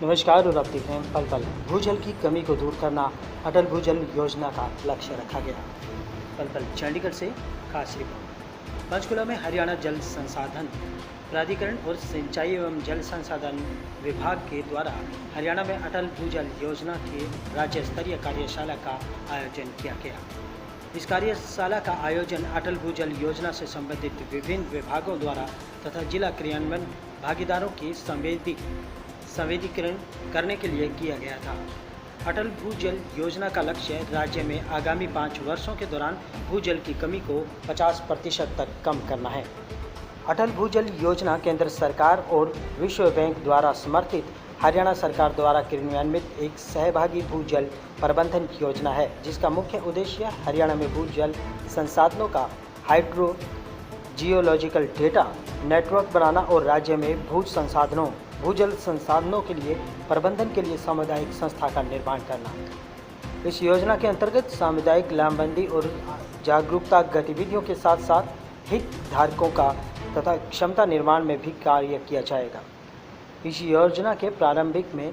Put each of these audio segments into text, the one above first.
नमस्कार और आप देख रहे हैं पल पल। भूजल की कमी को दूर करना अटल भूजल योजना का लक्ष्य रखा गया। पल पल चंडीगढ़ से खास रिपोर्ट। पंचकुला में हरियाणा जल संसाधन प्राधिकरण और सिंचाई एवं जल संसाधन विभाग के द्वारा हरियाणा में अटल भूजल योजना के राज्य स्तरीय कार्यशाला का आयोजन किया गया। इस कार्यशाला का आयोजन अटल भूजल योजना से संबंधित विभिन्न विभागों द्वारा तथा जिला क्रियान्वयन भागीदारों की संवेदीकरण करने के लिए किया गया था। अटल भूजल योजना का लक्ष्य राज्य में आगामी 5 वर्षों के दौरान भूजल की कमी को 50% तक कम करना है। अटल भूजल योजना केंद्र सरकार और विश्व बैंक द्वारा समर्थित हरियाणा सरकार द्वारा क्रियान्वित एक सहभागी भूजल प्रबंधन योजना है, जिसका मुख्य उद्देश्य हरियाणा में भूजल संसाधनों का हाइड्रो जियोलॉजिकल डेटा नेटवर्क बनाना और राज्य में भूजल संसाधनों के लिए प्रबंधन के लिए सामुदायिक संस्था का निर्माण करना। इस योजना के अंतर्गत सामुदायिक लामबंदी और जागरूकता गतिविधियों के साथ साथ हितधारकों का तथा क्षमता निर्माण में भी कार्य किया जाएगा। इस योजना के प्रारंभिक में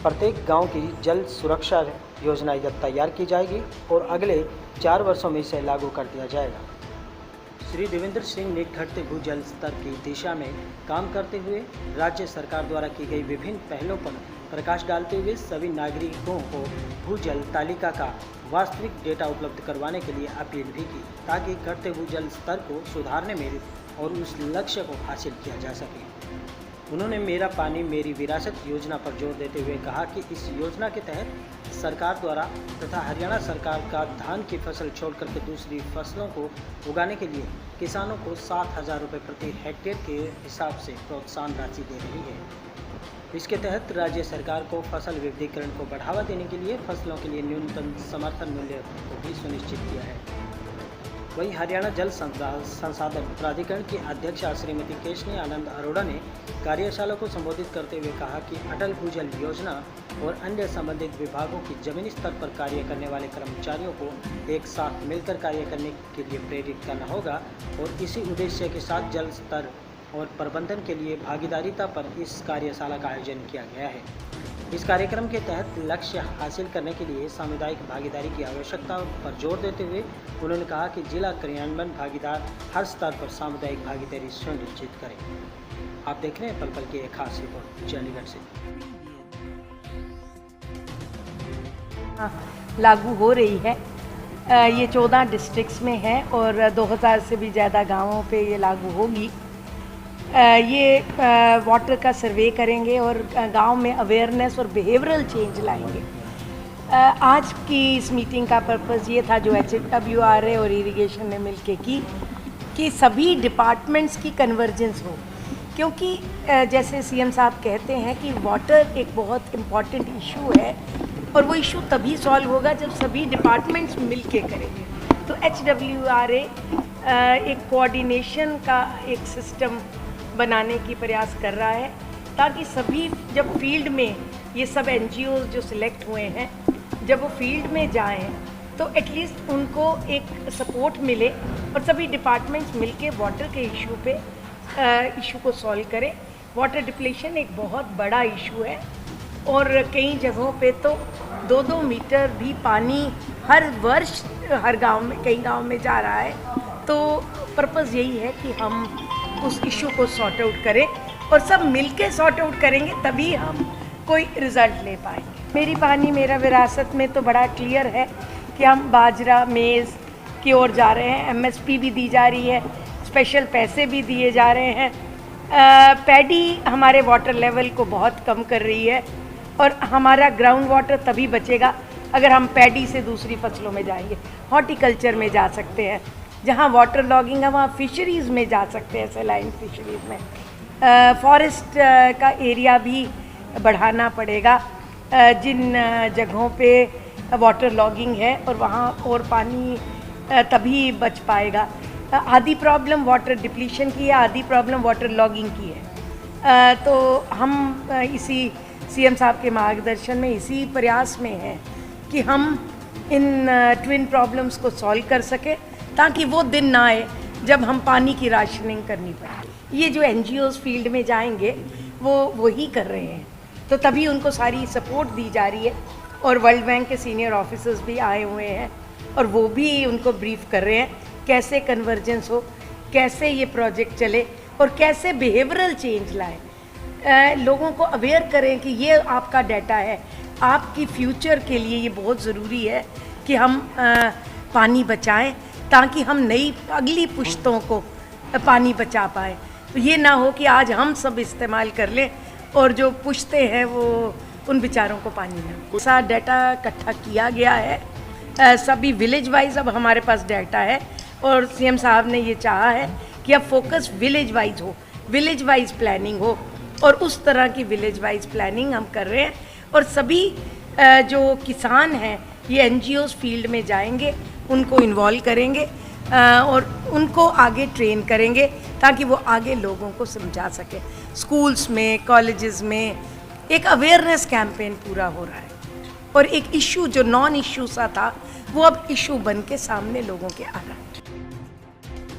प्रत्येक गांव की जल सुरक्षा योजना तैयार की जाएगी और अगले 4 वर्षों में इसे लागू कर दिया जाएगा। श्री देवेंद्र सिंह ने घटते भूजल स्तर की दिशा में काम करते हुए राज्य सरकार द्वारा की गई विभिन्न पहलों पर प्रकाश डालते हुए सभी नागरिकों को भूजल तालिका का वास्तविक डेटा उपलब्ध करवाने के लिए अपील भी की, ताकि घटते भूजल स्तर को सुधारने में और उस लक्ष्य को हासिल किया जा सके। उन्होंने मेरा पानी मेरी विरासत योजना पर जोर देते हुए कहा कि इस योजना के तहत सरकार द्वारा तथा हरियाणा सरकार का धान की फसल छोड़कर के दूसरी फसलों को उगाने के लिए किसानों को 7,000 रुपये प्रति हेक्टेयर के हिसाब से प्रोत्साहन राशि दे रही है। इसके तहत राज्य सरकार को फसल विविधीकरण को बढ़ावा देने के लिए फसलों के लिए न्यूनतम समर्थन मूल्य को भी सुनिश्चित किया है। वहीं हरियाणा जल संसाधन प्राधिकरण की अध्यक्षा श्रीमती केशनी आनंद अरोड़ा ने कार्यशाला को संबोधित करते हुए कहा कि अटल भूजल योजना और अन्य संबंधित विभागों की जमीनी स्तर पर कार्य करने वाले कर्मचारियों को एक साथ मिलकर कार्य करने के लिए प्रेरित करना होगा और इसी उद्देश्य के साथ जल स्तर और प्रबंधन के लिए भागीदारिता पर इस कार्यशाला का आयोजन किया गया है। इस कार्यक्रम के तहत लक्ष्य हासिल करने के लिए सामुदायिक भागीदारी की आवश्यकता पर जोर देते हुए उन्होंने कहा कि जिला क्रियान्वयन भागीदार हर स्तर पर सामुदायिक भागीदारी सुनिश्चित करें। आप देख रहे हैं पल पल की एक खास रिपोर्ट चंडीगढ़ से। लागू हो रही है। ये 14 डिस्ट्रिक्ट्स में है और 2000 से भी ज़्यादा गांवों पे ये लागू होगी। ये वाटर का सर्वे करेंगे और गांव में अवेयरनेस और बिहेवियरल चेंज लाएंगे। आज की इस मीटिंग का पर्पस ये था, जो HWRA और इरिगेशन ने मिलके की, कि सभी डिपार्टमेंट्स की कन्वर्जेंस हो, क्योंकि जैसे CM साहब कहते हैं कि वाटर एक बहुत इम्पॉर्टेंट इशू है और वो इशू तभी सॉल्व होगा जब सभी डिपार्टमेंट्स मिलके करेंगे। तो HWRA एक कोऑर्डिनेशन का एक सिस्टम बनाने की प्रयास कर रहा है, ताकि सभी जब फील्ड में ये सब NGOs जो सिलेक्ट हुए हैं, जब वो फील्ड में जाएं तो एटलीस्ट उनको एक सपोर्ट मिले और सभी डिपार्टमेंट्स मिलके वाटर के इशू को सॉल्व करें। वाटर डिप्लेशन एक बहुत बड़ा इशू है और कई जगहों पे तो 2-2 मीटर भी पानी हर वर्ष हर गांव में, कई गांव में जा रहा है। तो पर्पस यही है कि हम उस इशू को सॉर्ट आउट करें और सब मिलके सॉर्ट आउट करेंगे, तभी हम कोई रिजल्ट ले पाएंगे। मेरी पानी मेरा विरासत में तो बड़ा क्लियर है कि हम बाजरा मेज़ की ओर जा रहे हैं। MSP भी दी जा रही है, स्पेशल पैसे भी दिए जा रहे हैं। पैडी हमारे वाटर लेवल को बहुत कम कर रही है और हमारा ग्राउंड वाटर तभी बचेगा अगर हम पैडी से दूसरी फसलों में जाएंगे। हॉर्टिकल्चर में जा सकते हैं, जहाँ वाटर लॉगिंग है वहाँ फिशरीज़ में जा सकते हैं, सैलाइन फिशरीज़ में। फॉरेस्ट का एरिया भी बढ़ाना पड़ेगा जिन जगहों पे वाटर लॉगिंग है, और वहाँ और पानी तभी बच पाएगा। आधी प्रॉब्लम वाटर डिप्लीशन की है, आधी प्रॉब्लम वाटर लॉगिंग की है। तो हम इसी CM साहब के मार्गदर्शन में इसी प्रयास में हैं कि हम इन ट्विन प्रॉब्लम्स को सॉल्व कर सकें, ताकि वो दिन ना आए जब हम पानी की राशनिंग करनी पड़े। ये जो NGOs फील्ड में जाएंगे वो वही कर रहे हैं। तो तभी उनको सारी सपोर्ट दी जा रही है। और वर्ल्ड बैंक के सीनियर ऑफिसर्स भी आए हुए हैं और वो भी उनको ब्रीफ कर रहे हैं कैसे कन्वर्जेंस हो, कैसे ये प्रोजेक्ट चले और कैसे बिहेवियरल चेंज लाए, लोगों को अवेयर करें कि ये आपका डाटा है, आपकी फ्यूचर के लिए ये बहुत ज़रूरी है कि हम पानी बचाएं ताकि हम नई अगली पुश्तों को पानी बचा पाएँ। तो ये ना हो कि आज हम सब इस्तेमाल कर लें और जो पुश्ते हैं वो उन बेचारों को पानी ना। सारा डाटा इकट्ठा किया गया है, सभी विलेज वाइज अब हमारे पास डाटा है और सीएम साहब ने ये चाहा है कि अब फोकस विलेज वाइज हो, विलेज वाइज प्लानिंग हो और उस तरह की विलेज वाइज प्लानिंग हम कर रहे हैं। और सभी जो किसान हैं ये एनजीओज फील्ड में जाएंगे, उनको इन्वॉल्व करेंगे और उनको आगे ट्रेन करेंगे ताकि वो आगे लोगों को समझा सकें। स्कूल्स में, कॉलेजेस में एक अवेयरनेस कैंपेन पूरा हो रहा है और एक इशू जो नॉन इशू सा था वो अब इशू बन के सामने लोगों के आ रहा है।